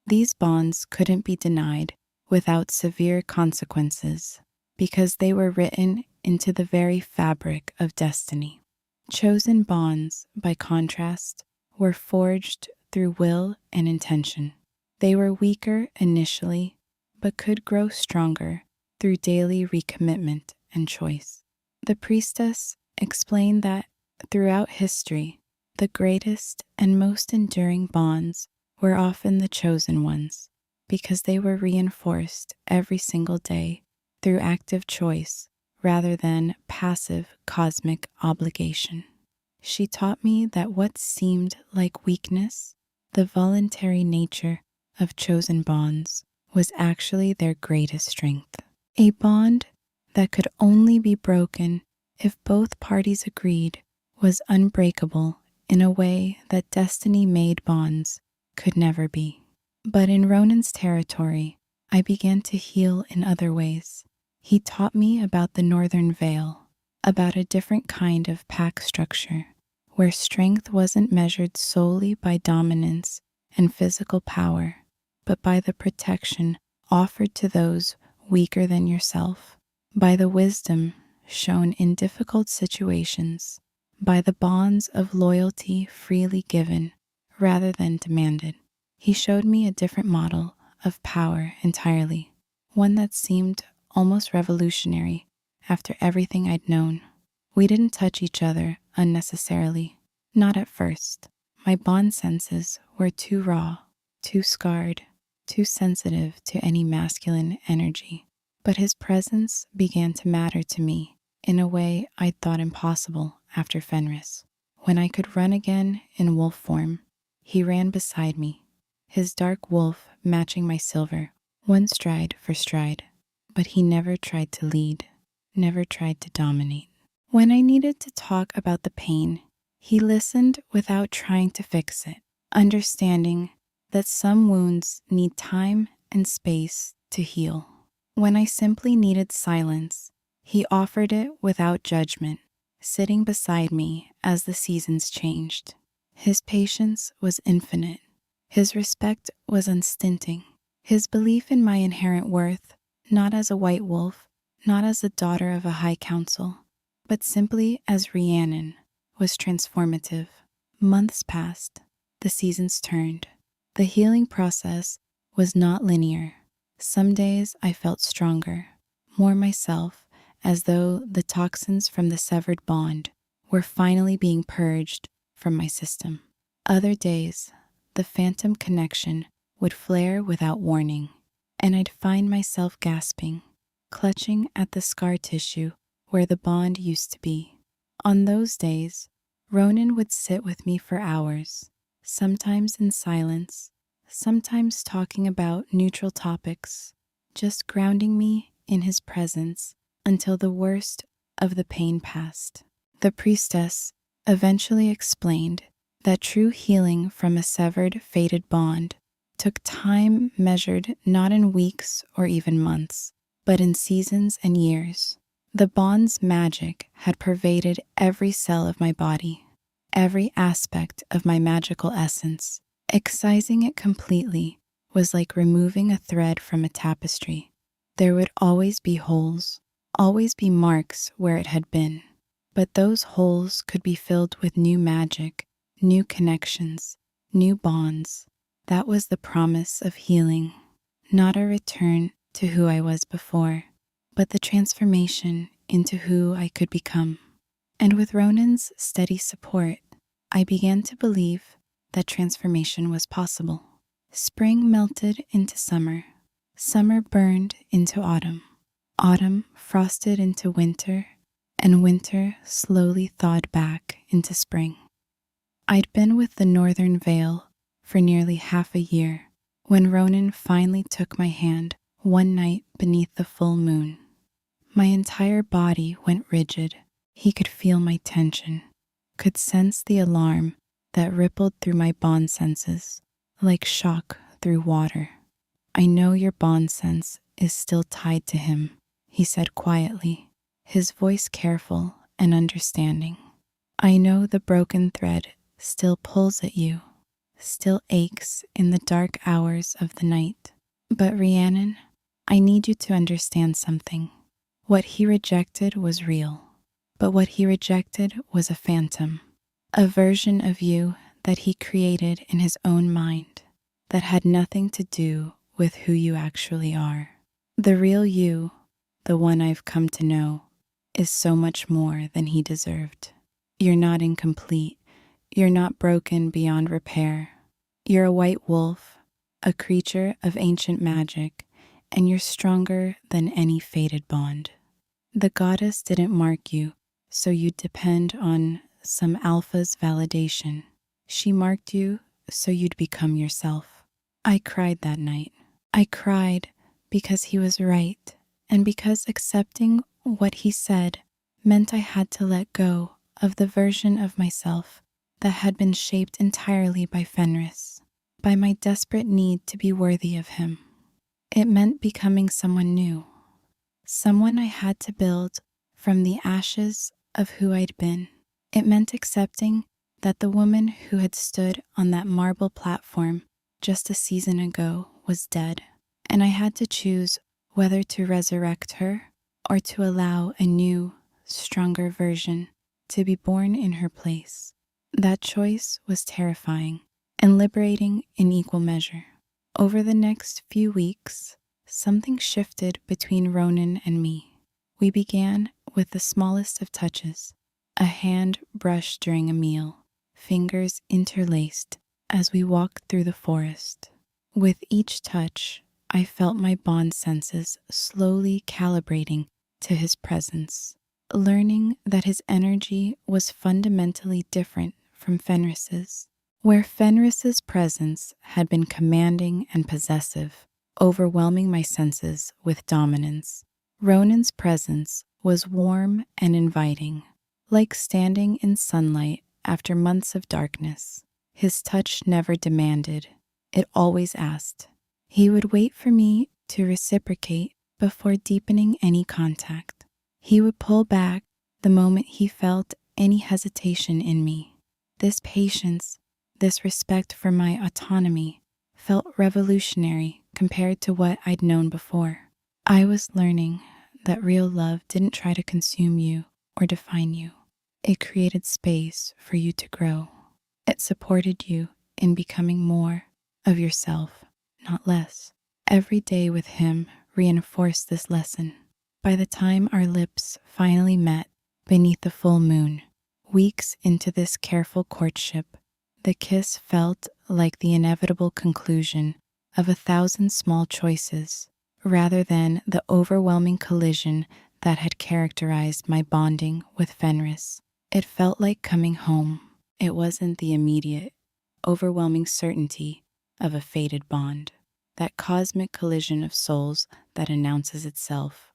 These bonds couldn't be denied without severe consequences because they were written into the very fabric of destiny. Chosen bonds, by contrast, were forged through will and intention. They were weaker initially, but could grow stronger through daily recommitment and choice. The priestess explained that throughout history, the greatest and most enduring bonds were often the chosen ones because they were reinforced every single day through active choice rather than passive cosmic obligation. She taught me that what seemed like weakness, the voluntary nature of chosen bonds, was actually their greatest strength. A bond that could only be broken if both parties agreed was unbreakable in a way that destiny-made bonds could never be. But in Ronan's territory, I began to heal in other ways. He taught me about the Northern Veil, about a different kind of pack structure, where strength wasn't measured solely by dominance and physical power, but by the protection offered to those weaker than yourself, by the wisdom shown in difficult situations, by the bonds of loyalty freely given rather than demanded. He showed me a different model of power entirely, one that seemed almost revolutionary after everything I'd known. We didn't touch each other unnecessarily, not at first. My bond senses were too raw, too scarred, too sensitive to any masculine energy. But his presence began to matter to me in a way I'd thought impossible after Fenris. When I could run again in wolf form, he ran beside me, his dark wolf matching my silver, one stride for stride. But he never tried to lead, never tried to dominate. When I needed to talk about the pain, he listened without trying to fix it, understanding that some wounds need time and space to heal. When I simply needed silence, he offered it without judgment, sitting beside me as the seasons changed. His patience was infinite. His respect was unstinting. His belief in my inherent worth not as a white wolf, not as the daughter of a high council, but simply as Rhiannon, was transformative. Months passed, the seasons turned. The healing process was not linear. Some days I felt stronger, more myself, as though the toxins from the severed bond were finally being purged from my system. Other days, the phantom connection would flare without warning, and I'd find myself gasping, clutching at the scar tissue where the bond used to be. On those days, Ronan would sit with me for hours, sometimes in silence, sometimes talking about neutral topics, just grounding me in his presence until the worst of the pain passed. The priestess eventually explained that true healing from a severed, fated bond took time measured not in weeks or even months, but in seasons and years. The bond's magic had pervaded every cell of my body, every aspect of my magical essence. Excising it completely was like removing a thread from a tapestry. There would always be holes, always be marks where it had been, but those holes could be filled with new magic, new connections, new bonds. That was the promise of healing, not a return to who I was before, but the transformation into who I could become. And with Ronan's steady support, I began to believe that transformation was possible. Spring melted into summer. Summer burned into autumn. Autumn frosted into winter, and winter slowly thawed back into spring. I'd been with the Northern Vale for nearly half a year when Ronan finally took my hand one night beneath the full moon. My entire body went rigid. He could feel my tension, could sense the alarm that rippled through my bond senses like shock through water. I know your bond sense is still tied to him, he said quietly, his voice careful and understanding. I know the broken thread still pulls at you, still aches in the dark hours of the night. But Rhiannon, I need you to understand something. What he rejected was real, but what he rejected was a phantom, a version of you that he created in his own mind that had nothing to do with who you actually are. The real you, the one I've come to know, is so much more than he deserved. You're not incomplete. You're not broken beyond repair. You're a white wolf, a creature of ancient magic, and you're stronger than any fated bond. The goddess didn't mark you so you'd depend on some alpha's validation. She marked you so you'd become yourself. I cried that night. I cried because he was right, and because accepting what he said meant I had to let go of the version of myself that had been shaped entirely by Fenris, by my desperate need to be worthy of him. It meant becoming someone new, someone I had to build from the ashes of who I'd been. It meant accepting that the woman who had stood on that marble platform just a season ago was dead, and I had to choose whether to resurrect her or to allow a new, stronger version to be born in her place. That choice was terrifying and liberating in equal measure. Over the next few weeks, something shifted between Ronan and me. We began with the smallest of touches, a hand brushed during a meal, fingers interlaced as we walked through the forest. With each touch, I felt my bond senses slowly calibrating to his presence, learning that his energy was fundamentally different from Fenris's. Where Fenris's presence had been commanding and possessive, overwhelming my senses with dominance, Ronan's presence was warm and inviting, like standing in sunlight after months of darkness. His touch never demanded, it always asked. He would wait for me to reciprocate before deepening any contact. He would pull back the moment he felt any hesitation in me. This patience, this respect for my autonomy, felt revolutionary compared to what I'd known before. I was learning that real love didn't try to consume you or define you. It created space for you to grow. It supported you in becoming more of yourself, not less. Every day with him reinforced this lesson. By the time our lips finally met beneath the full moon, weeks into this careful courtship, the kiss felt like the inevitable conclusion of 1,000 small choices, rather than the overwhelming collision that had characterized my bonding with Fenris. It felt like coming home. It wasn't the immediate, overwhelming certainty of a fated bond, that cosmic collision of souls that announces itself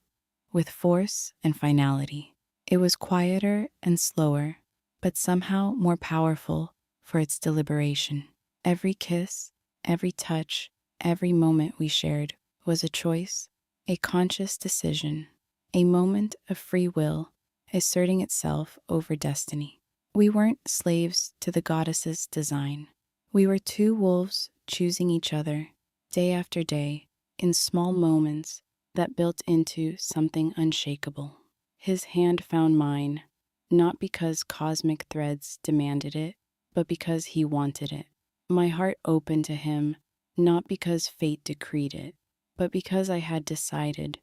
with force and finality. It was quieter and slower, but somehow more powerful for its deliberation. Every kiss, every touch, every moment we shared was a choice, a conscious decision, a moment of free will asserting itself over destiny. We weren't slaves to the goddess's design. We were two wolves choosing each other day after day in small moments that built into something unshakable. His hand found mine, not because cosmic threads demanded it, but because he wanted it. My heart opened to him, not because fate decreed it, but because I had decided,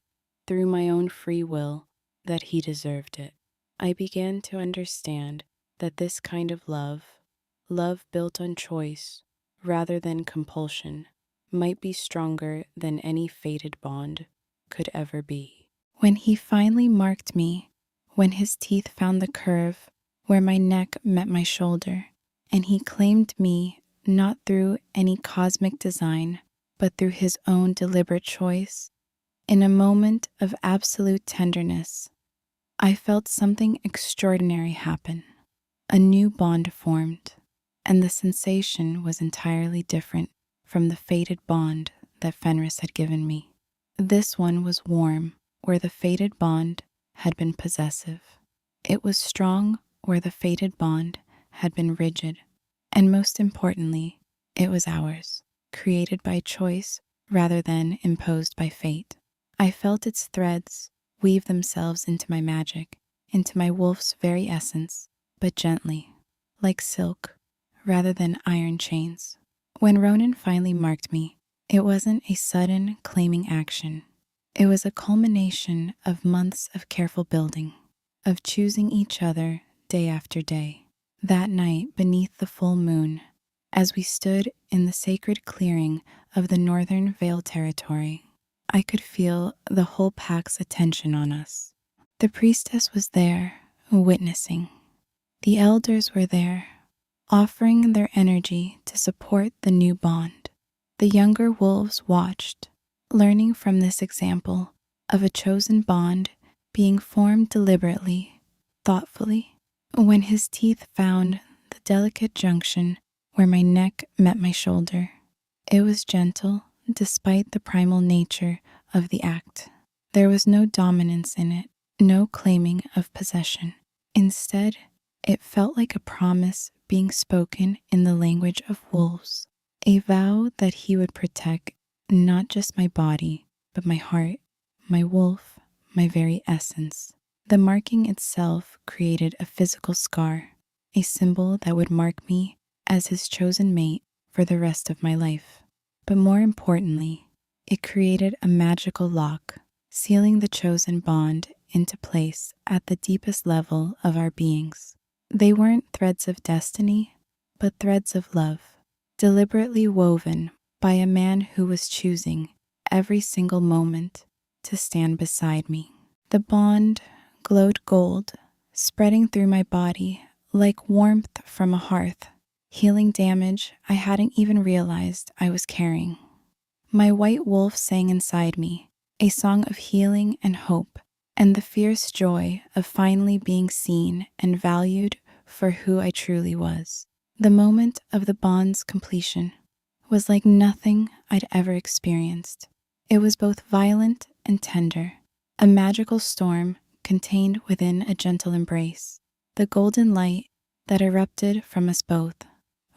through my own free will, that he deserved it. I began to understand that this kind of love built on choice rather than compulsion, might be stronger than any fated bond could ever be. When he finally marked me, when his teeth found the curve where my neck met my shoulder, and he claimed me not through any cosmic design, but through his own deliberate choice, in a moment of absolute tenderness, I felt something extraordinary happen. A new bond formed, and the sensation was entirely different from the fated bond that Fenris had given me. This one was warm, where the fated bond had been possessive. It was strong, where the fated bond had been rigid. And most importantly, it was ours, created by choice rather than imposed by fate. I felt its threads weave themselves into my magic, into my wolf's very essence, but gently, like silk, rather than iron chains. When Ronan finally marked me, it wasn't a sudden claiming action. It was a culmination of months of careful building, of choosing each other day after day. That night, beneath the full moon, as we stood in the sacred clearing of the Northern Vale territory, I could feel the whole pack's attention on us. The priestess was there, witnessing. The elders were there, offering their energy to support the new bond. The younger wolves watched, learning from this example of a chosen bond being formed deliberately, thoughtfully. When his teeth found the delicate junction where my neck met my shoulder, it was gentle despite the primal nature of the act. There was no dominance in it, no claiming of possession. Instead, it felt like a promise being spoken in the language of wolves, a vow that he would protect not just my body, but my heart, my wolf, my very essence. The marking itself created a physical scar, a symbol that would mark me as his chosen mate for the rest of my life. But more importantly, it created a magical lock, sealing the chosen bond into place at the deepest level of our beings. They weren't threads of destiny, but threads of love, deliberately woven by a man who was choosing every single moment to stand beside me. The bond glowed gold, spreading through my body like warmth from a hearth, healing damage I hadn't even realized I was carrying. My white wolf sang inside me, a song of healing and hope, and the fierce joy of finally being seen and valued for who I truly was. The moment of the bond's completion was like nothing I'd ever experienced. It was both violent and tender, a magical storm contained within a gentle embrace. The golden light that erupted from us both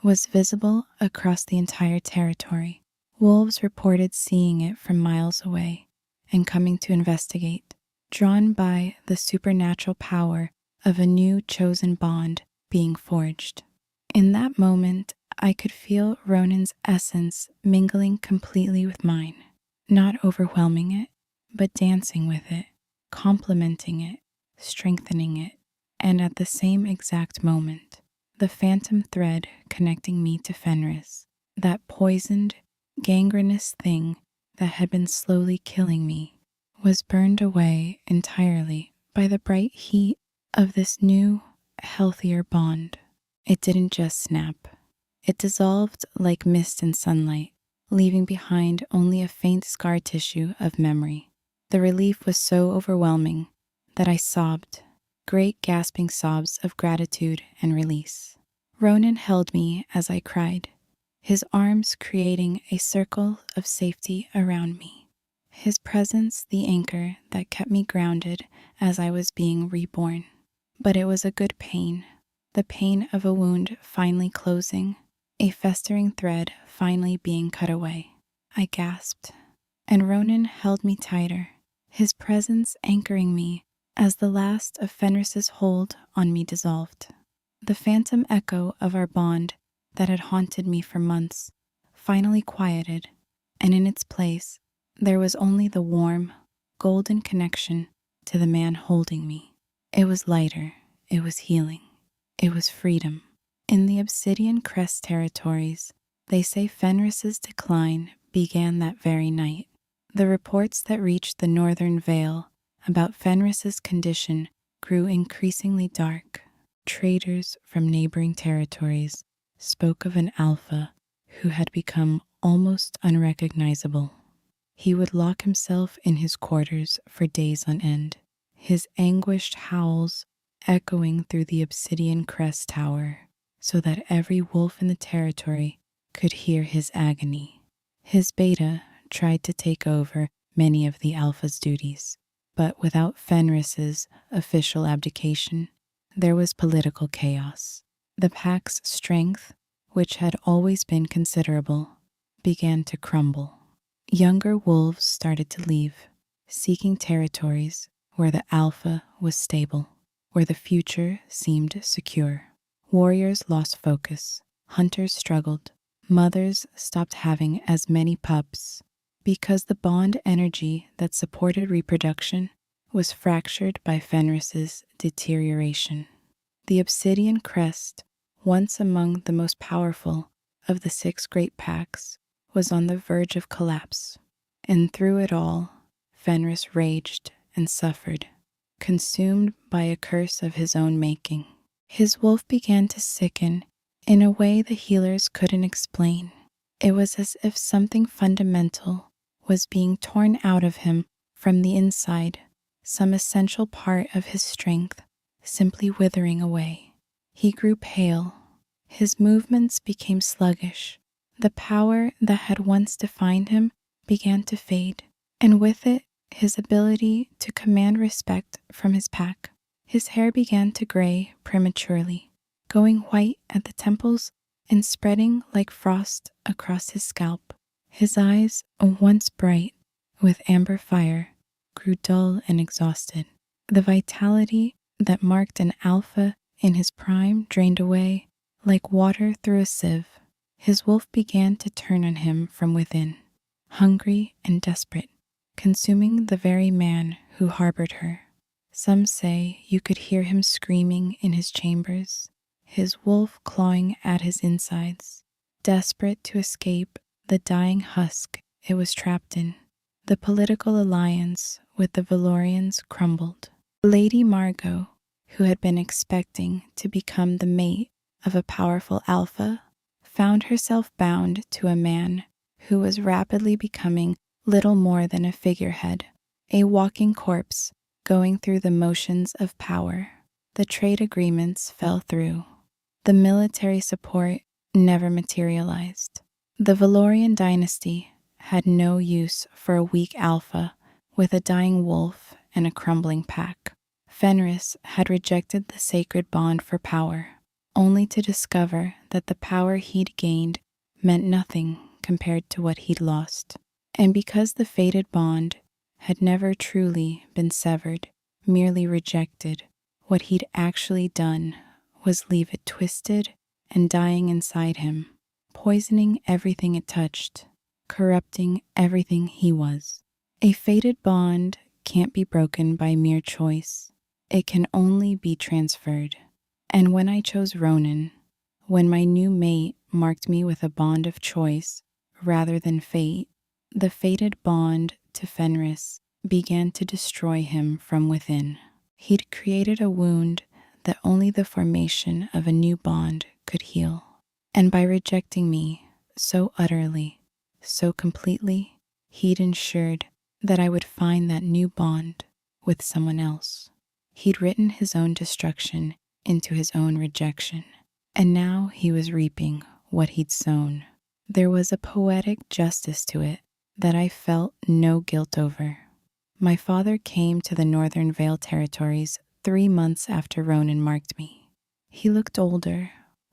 was visible across the entire territory. Wolves reported seeing it from miles away, and coming to investigate, drawn by the supernatural power of a new chosen bond being forged. In that moment, I could feel Ronan's essence mingling completely with mine, not overwhelming it, but dancing with it, complementing it, strengthening it, and at the same exact moment, the phantom thread connecting me to Fenris, that poisoned, gangrenous thing that had been slowly killing me, was burned away entirely by the bright heat of this new, healthier bond. It didn't just snap. It dissolved like mist in sunlight, leaving behind only a faint scar tissue of memory. The relief was so overwhelming that I sobbed, great gasping sobs of gratitude and release. Ronan held me as I cried, his arms creating a circle of safety around me. His presence the anchor that kept me grounded as I was being reborn. But it was a good pain, the pain of a wound finally closing, a festering thread finally being cut away. I gasped, and Ronan held me tighter, his presence anchoring me as the last of Fenris's hold on me dissolved. The phantom echo of our bond that had haunted me for months finally quieted, and in its place there was only the warm, golden connection to the man holding me. It was lighter, it was healing, it was freedom. In the Obsidian Crest territories, they say Fenris's decline began that very night. The reports that reached the Northern Vale about Fenris's condition grew increasingly dark. Traders from neighboring territories spoke of an alpha who had become almost unrecognizable. He would lock himself in his quarters for days on end, his anguished howls echoing through the Obsidian Crest Tower, so that every wolf in the territory could hear his agony. His beta tried to take over many of the alpha's duties, but without Fenris's official abdication, there was political chaos. The pack's strength, which had always been considerable, began to crumble. Younger wolves started to leave, seeking territories where the alpha was stable, where the future seemed secure. Warriors lost focus, hunters struggled, mothers stopped having as many pups, because the bond energy that supported reproduction was fractured by Fenris's deterioration. The Obsidian Crest, once among the most powerful of the 6 great packs, was on the verge of collapse, and through it all, Fenris raged and suffered, consumed by a curse of his own making. His wolf began to sicken in a way the healers couldn't explain. It was as if something fundamental was being torn out of him from the inside, some essential part of his strength simply withering away. He grew pale. His movements became sluggish. The power that had once defined him began to fade, and with it, his ability to command respect from his pack. His hair began to gray prematurely, going white at the temples and spreading like frost across his scalp. His eyes, once bright with amber fire, grew dull and exhausted. The vitality that marked an alpha in his prime drained away like water through a sieve. His wolf began to turn on him from within, hungry and desperate, consuming the very man who harbored her. Some say you could hear him screaming in his chambers, his wolf clawing at his insides, desperate to escape the dying husk it was trapped in. The political alliance with the Valorians crumbled. Lady Margot, who had been expecting to become the mate of a powerful alpha, found herself bound to a man who was rapidly becoming little more than a figurehead, a walking corpse going through the motions of power. The trade agreements fell through. The military support never materialized. The Valorian dynasty had no use for a weak alpha with a dying wolf and a crumbling pack. Fenris had rejected the sacred bond for power, only to discover that the power he'd gained meant nothing compared to what he'd lost. And because the fated bond had never truly been severed, merely rejected. What he'd actually done was leave it twisted and dying inside him, poisoning everything it touched, corrupting everything he was. A fated bond can't be broken by mere choice. It can only be transferred. And when I chose Ronan, when my new mate marked me with a bond of choice rather than fate, the fated bond to Fenris began to destroy him from within. He'd created a wound that only the formation of a new bond could heal. And by rejecting me so utterly, so completely, he'd ensured that I would find that new bond with someone else. He'd written his own destruction into his own rejection, and now he was reaping what he'd sown. There was a poetic justice to it that I felt no guilt over. My father came to the Northern Vale territories 3 months after Ronan marked me. He looked older,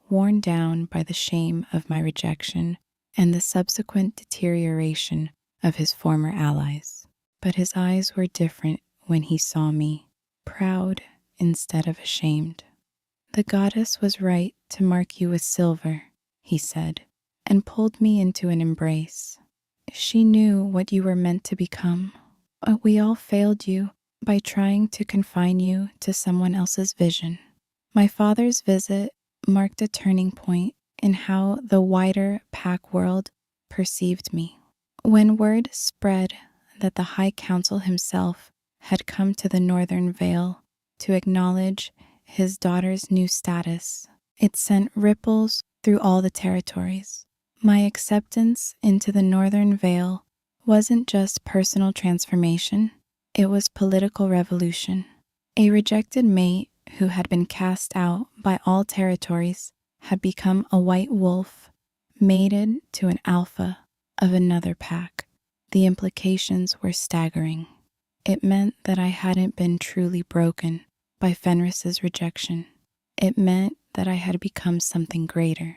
worn down by the shame of my rejection and the subsequent deterioration of his former allies. But his eyes were different when he saw me, proud instead of ashamed. "The goddess was right to mark you with silver," he said, and pulled me into an embrace. "She knew what you were meant to become. We all failed you by trying to confine you to someone else's vision." My father's visit marked a turning point in how the wider pack world perceived me. When word spread that the High Council himself had come to the Northern Vale to acknowledge his daughter's new status, it sent ripples through all the territories. My acceptance into the Northern Vale wasn't just personal transformation, it was political revolution. A rejected mate who had been cast out by all territories had become a white wolf, mated to an alpha of another pack. The implications were staggering. It meant that I hadn't been truly broken by Fenris's rejection. It meant that I had become something greater.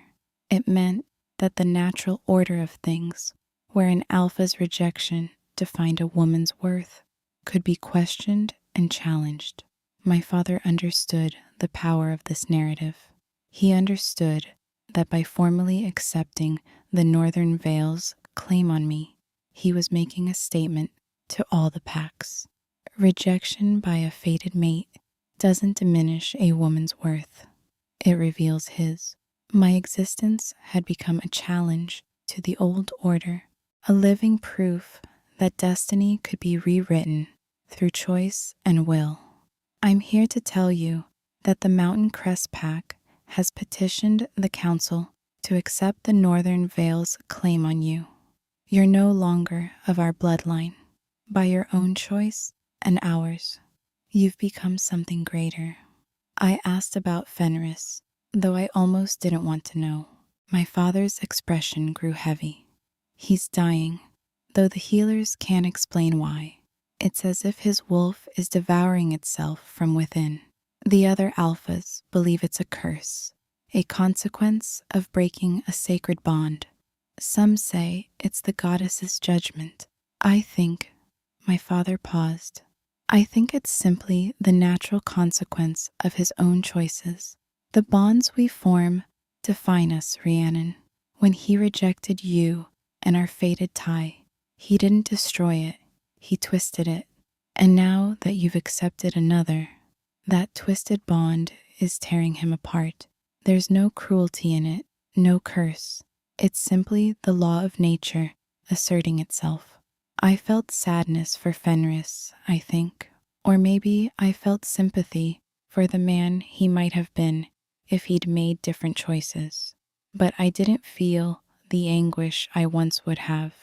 It meant that the natural order of things, where an alpha's rejection defined a woman's worth, could be questioned and challenged. My father understood the power of this narrative. He understood that by formally accepting the Northern Vale's claim on me, he was making a statement to all the packs. Rejection by a fated mate doesn't diminish a woman's worth. It reveals his. My existence had become a challenge to the old order, a living proof that destiny could be rewritten through choice and will. I'm here to tell you that the Mountain Crest Pack has petitioned the council to accept the Northern Vale's claim on you. You're no longer of our bloodline. By your own choice and ours, you've become something greater. I asked about Fenris, though I almost didn't want to know. My father's expression grew heavy. He's dying, though the healers can't explain why. It's as if his wolf is devouring itself from within. The other alphas believe it's a curse, a consequence of breaking a sacred bond. Some say it's the goddess's judgment. I think, my father paused, I think it's simply the natural consequence of his own choices. The bonds we form define us, Rhiannon. When he rejected you and our fated tie, he didn't destroy it, he twisted it. And now that you've accepted another, that twisted bond is tearing him apart. There's no cruelty in it, no curse. It's simply the law of nature asserting itself. I felt sadness for Fenris, I think, or maybe I felt sympathy for the man he might have been if he'd made different choices. But I didn't feel the anguish I once would have.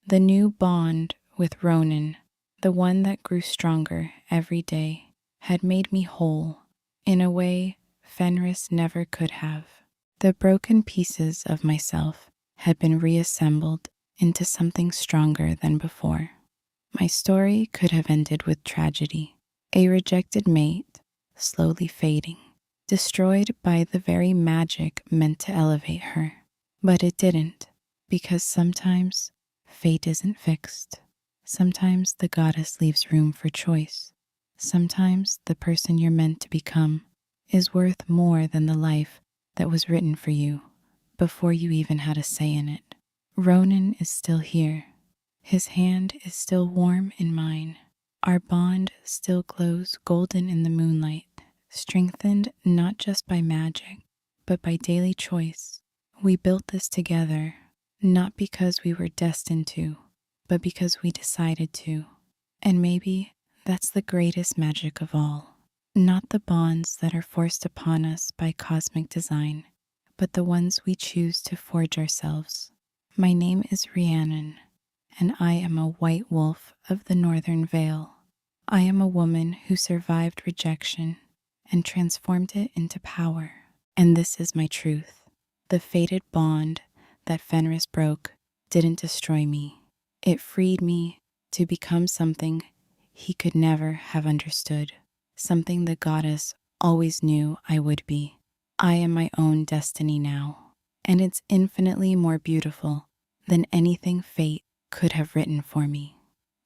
The new bond with Ronan, the one that grew stronger every day, had made me whole in a way Fenris never could have. The broken pieces of myself had been reassembled into something stronger than before. My story could have ended with tragedy, a rejected mate slowly fading, destroyed by the very magic meant to elevate her. But it didn't, because sometimes fate isn't fixed. Sometimes the goddess leaves room for choice. Sometimes the person you're meant to become is worth more than the life that was written for you before you even had a say in it. Ronan is still here. His hand is still warm in mine. Our bond still glows golden in the moonlight, strengthened not just by magic, but by daily choice. We built this together, not because we were destined to, but because we decided to. And maybe that's the greatest magic of all. Not the bonds that are forced upon us by cosmic design, but the ones we choose to forge ourselves. My name is Rhiannon, and I am a white wolf of the Northern Vale. I am a woman who survived rejection and transformed it into power. And this is my truth. The fated bond that Fenris broke didn't destroy me. It freed me to become something he could never have understood, something the goddess always knew I would be. I am my own destiny now, and it's infinitely more beautiful than anything fate could have written for me.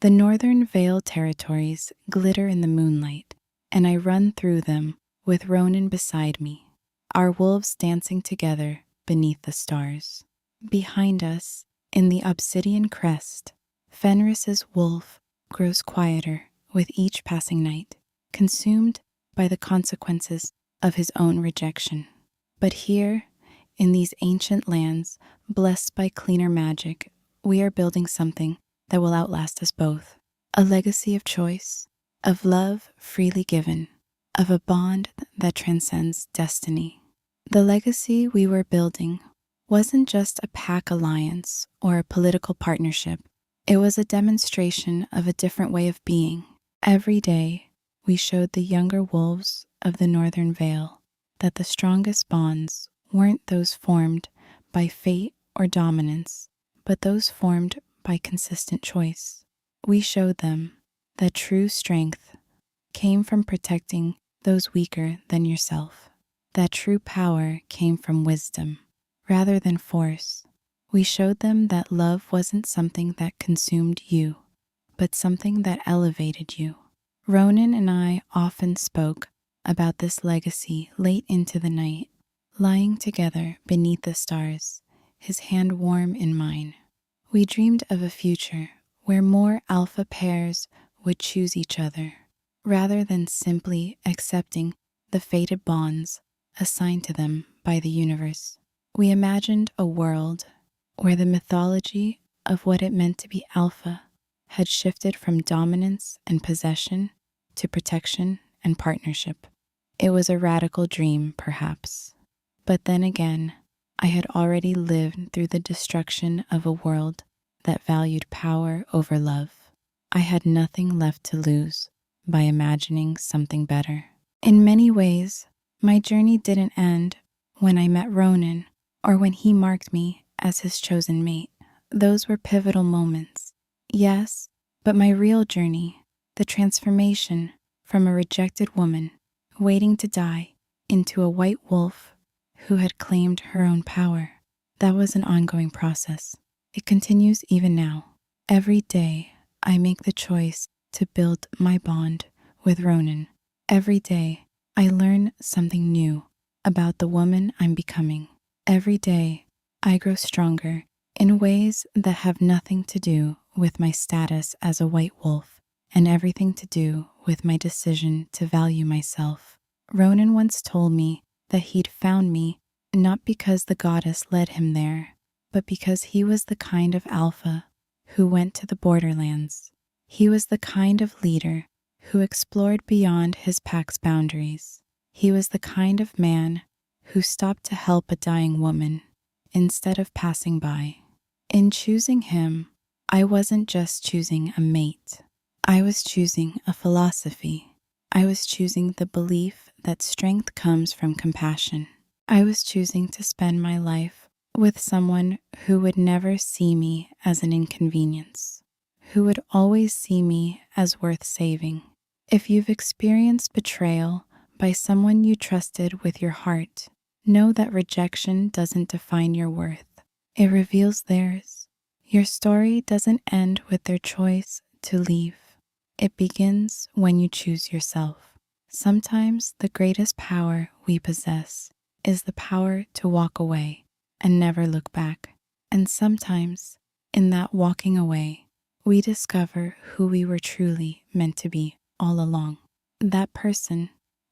The Northern Vale territories glitter in the moonlight, and I run through them with Ronan beside me, our wolves dancing together beneath the stars. Behind us, in the obsidian crest, Fenris's wolf grows quieter with each passing night, consumed by the consequences of his own rejection. But here, in these ancient lands, blessed by cleaner magic, we are building something that will outlast us both. A legacy of choice, of love freely given, of a bond that transcends destiny. The legacy we were building wasn't just a pack alliance or a political partnership. It was a demonstration of a different way of being. Every day, we showed the younger wolves of the Northern Vale that the strongest bonds weren't those formed by fate or dominance, but those formed by consistent choice. We showed them that true strength came from protecting those weaker than yourself, that true power came from wisdom rather than force. We showed them that love wasn't something that consumed you, but something that elevated you. Ronan and I often spoke about this legacy late into the night, lying together beneath the stars, his hand warm in mine. We dreamed of a future where more alpha pairs would choose each other, rather than simply accepting the fated bonds assigned to them by the universe. We imagined a world where the mythology of what it meant to be alpha had shifted from dominance and possession to protection and partnership. It was a radical dream, perhaps. But then again, I had already lived through the destruction of a world that valued power over love. I had nothing left to lose by imagining something better. In many ways, my journey didn't end when I met Ronan or when he marked me as his chosen mate. Those were pivotal moments. Yes, but my real journey, the transformation from a rejected woman waiting to die into a white wolf who had claimed her own power, that was an ongoing process. It continues even now. Every day, I make the choice to build my bond with Ronan. Every day, I learn something new about the woman I'm becoming. Every day, I grow stronger in ways that have nothing to do with my status as a white wolf and everything to do with my decision to value myself. Ronan once told me that he'd found me not because the goddess led him there, but because he was the kind of alpha who went to the borderlands. He was the kind of leader who explored beyond his pack's boundaries. He was the kind of man who stopped to help a dying woman instead of passing by. In choosing him, I wasn't just choosing a mate. I was choosing a philosophy. I was choosing the belief that strength comes from compassion. I was choosing to spend my life with someone who would never see me as an inconvenience, who would always see me as worth saving. If you've experienced betrayal by someone you trusted with your heart, know that rejection doesn't define your worth. It reveals theirs. Your story doesn't end with their choice to leave. It begins when you choose yourself. Sometimes the greatest power we possess is the power to walk away and never look back. And sometimes, in that walking away, we discover who we were truly meant to be all along. That person,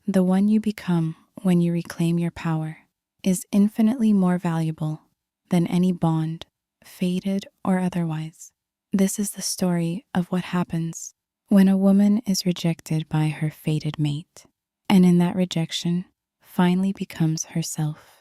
the one you become when you reclaim your power, is infinitely more valuable than any bond, fated or otherwise. This is the story of what happens when a woman is rejected by her fated mate, and in that rejection, finally becomes herself.